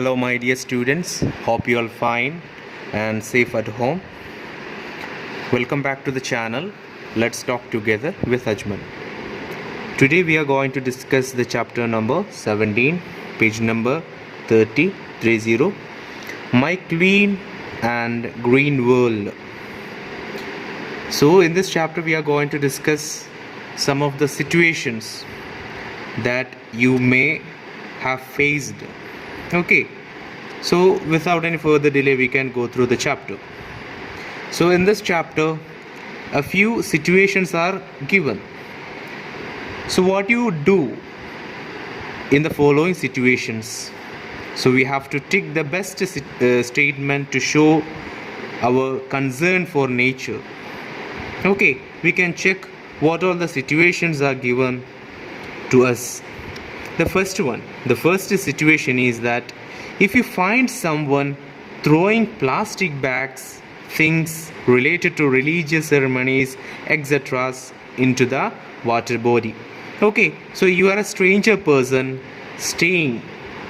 Hello my dear students, hope you all fine and safe at home. Welcome back to the channel. Let's talk together with Ajman. Today we are going to discuss the chapter number 17, page number 30, My Clean and Green World. So in this chapter we are going to discuss some of the situations that you may have faced. Okay, so without any further delay we can go through the chapter. So in this chapter a few situations are given. So what you do in the following situations? So we have to tick the best statement to show our concern for nature. Okay, we can check what all the situations are given to us. The first situation is that if you find someone throwing plastic bags, things related to religious ceremonies, etc. into the water body. Okay, so you are a stranger person staying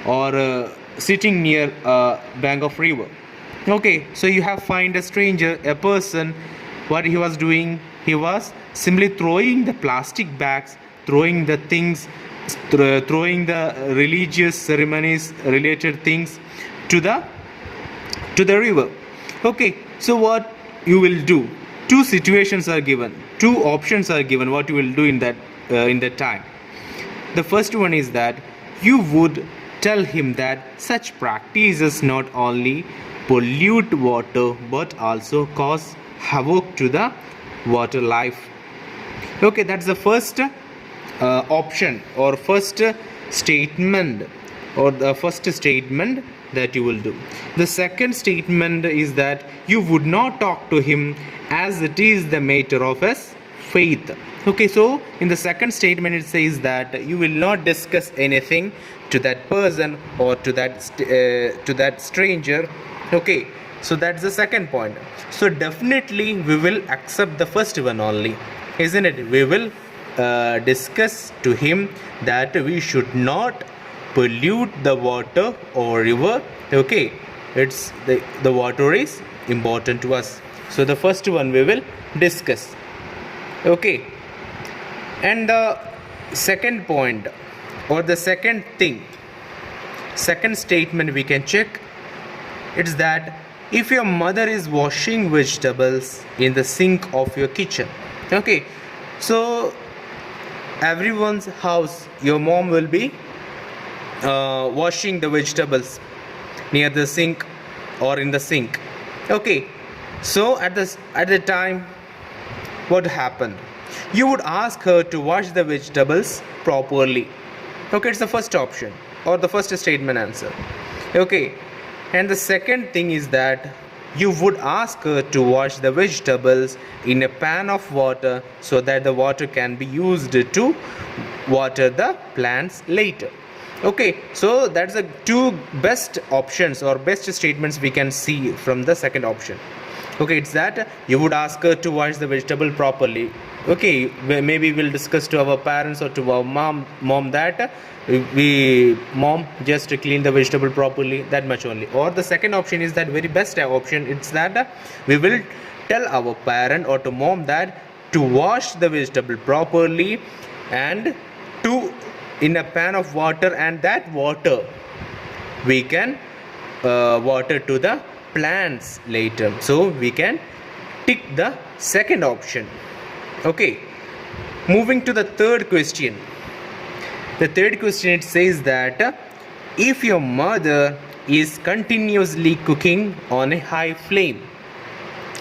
or sitting near a bank of river. Okay, so you have find a person, what he was doing, he was simply throwing the plastic bags, throwing the things, throwing the religious ceremonies related things to the river. Okay, so what you will do? Two situations are given, two options are given what you will do in that time. The first one is that you would tell him that such practices not only pollute water but also cause havoc to the water life. Okay, that's the first option or first statement that you will do. The second statement is that you would not talk to him as it is the matter of his faith. Okay, so in the second statement it says that you will not discuss anything to that person or to that stranger. Okay, so that's the second point. So definitely we will accept the first one only, isn't it? We will discuss to him that we should not pollute the water or river. Okay, it's the water is important to us, so the first one we will discuss. Okay, and the second point or the second statement we can check, it's that if your mother is washing vegetables in the sink of your kitchen. Okay, so everyone's house your mom will be washing the vegetables near the sink or in the sink. Okay, so at the time what happened, you would ask her to wash the vegetables properly. Okay, it's the first option or the first statement answer. Okay, and the second thing is that you would ask her to wash the vegetables in a pan of water so that the water can be used to water the plants later. Okay, so that's the two best options or best statements we can see from the second option. Okay, it's that you would ask her to wash the vegetable properly. Okay, maybe we'll discuss to our parents or to our mom that mom just to clean the vegetable properly, that much only. Or the second option is that very best option, it's that we will tell our parent or to mom that to wash the vegetable properly and to in a pan of water, and that water we can water to the plants later. So we can tick the second option. Okay, moving to the third question. The third question, it says that if your mother is continuously cooking on a high flame.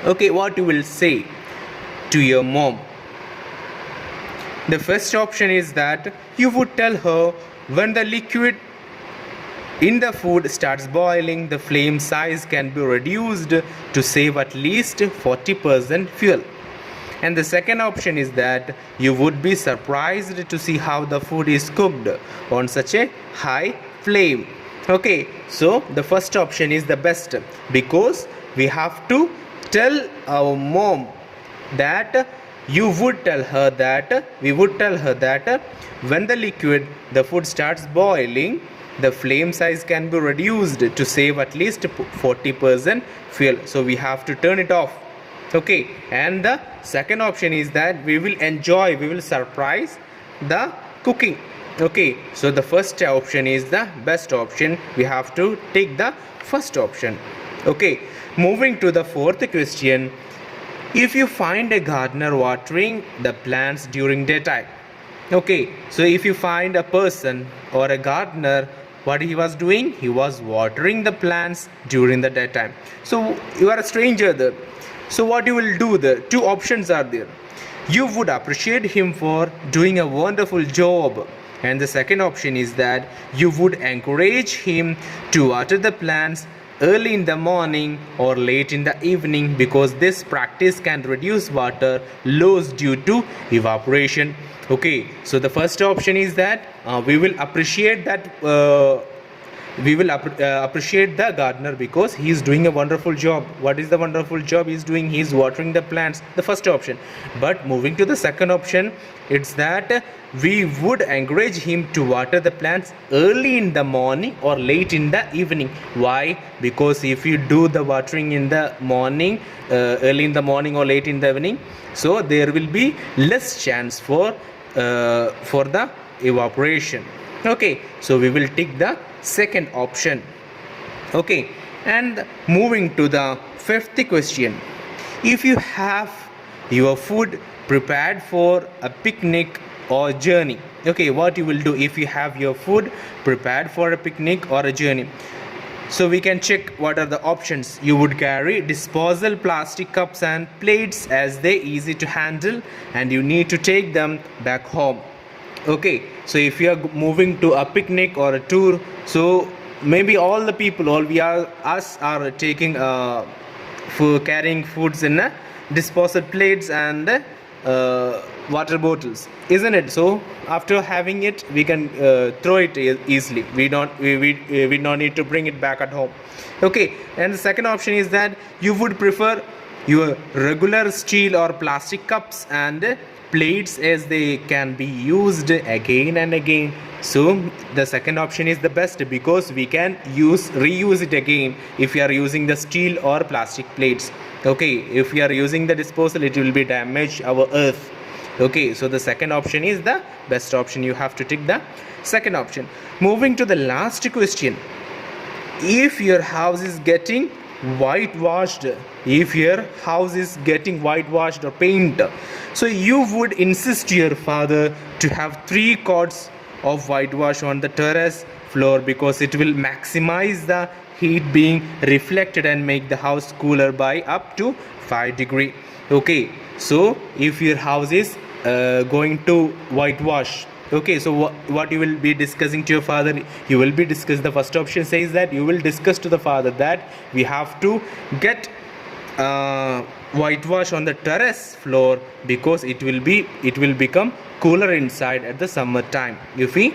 Okay, what you will say to your mom? The first option is that you would tell her when the liquid in the food starts boiling, the flame size can be reduced to save at least 40% fuel. And the second option is that you would be surprised to see how the food is cooked on such a high flame. Okay, so the first option is the best because we have to tell our mom that we would tell her that when the food starts boiling, the flame size can be reduced to save at least 40% fuel. So we have to turn it off. Okay, and the second option is that we will surprise the cooking. Okay, so the first option is the best option. We have to take the first option. Okay, moving to the fourth question. If you find a gardener watering the plants during daytime. Okay, so if you find a person or a gardener, what he was doing, he was watering the plants during the daytime. So you are a stranger there. So what you will do there? Two options are there. You would appreciate him for doing a wonderful job, and the second option is that you would encourage him to water the plants early in the morning or late in the evening, because this practice can reduce water loss due to evaporation. Okay, so the first option is that we will appreciate appreciate the gardener because he is doing a wonderful job. What is the wonderful job he is doing? He is watering the plants, the first option. But moving to the second option, it's that we would encourage him to water the plants early in the morning or late in the evening. Why? Because if you do the watering in the morning, early in the morning or late in the evening, so there will be less chance for the evaporation. Okay, so we will take the second option. Okay, and moving to the fifth question. If you have your food prepared for a picnic or journey, okay, what you will do if you have your food prepared for a picnic or a journey? So we can check what are the options. You would carry disposable plastic cups and plates as they easy to handle, and you need to take them back home. Okay, so if you are moving to a picnic or a tour, so maybe all the people, all we are taking for carrying foods in disposable plates and water bottles, isn't it? So after having it, we can throw it easily. We don't need to bring it back at home. Okay, and the second option is that you would prefer your regular steel or plastic cups and plates as they can be used again and again. So the second option is the best because we can reuse it again if you are using the steel or plastic plates. Okay, if we are using the disposal, it will be damage our earth. Okay, so the second option is the best option. You have to take the second option. Moving to the last question. If your house is getting whitewashed, or paint, so you would insist your father to have 3 coats of whitewash on the terrace floor because it will maximize the heat being reflected and make the house cooler by up to 5 degrees. Okay, so if your house is going to whitewash, okay, so what you will be discussing to your father? You will be the first option says that you will discuss to the father that we have to get whitewash on the terrace floor because it will become cooler inside at the summer time. If we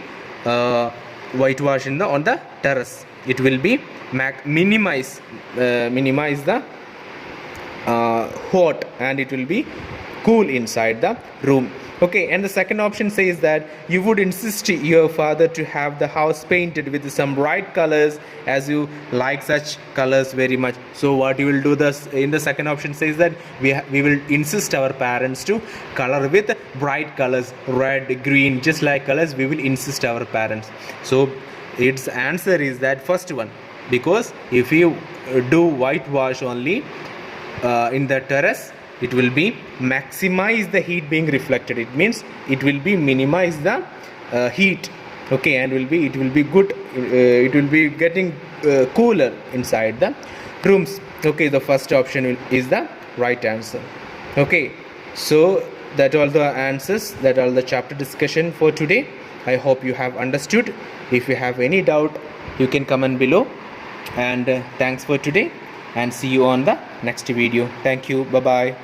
whitewash on the terrace, it will be minimize the hot, and it will be cool inside the room. Okay, and the second option says that you would insist your father to have the house painted with some bright colors as you like such colors very much. So what you will do in the second option says that we will insist our parents to color with bright colors, red, green, just like colors. We will insist our parents. So its answer is that first one, because if you do whitewash only in the terrace, it will be maximize the heat being reflected. It means it will be minimize the heat. Okay, and it will be good. It will be getting cooler inside the rooms. Okay, the first option is the right answer. Okay, so that all the answers, that all the chapter discussion for today. I hope you have understood. If you have any doubt, you can comment below. And thanks for today, and see you on the next video. Thank you. Bye bye.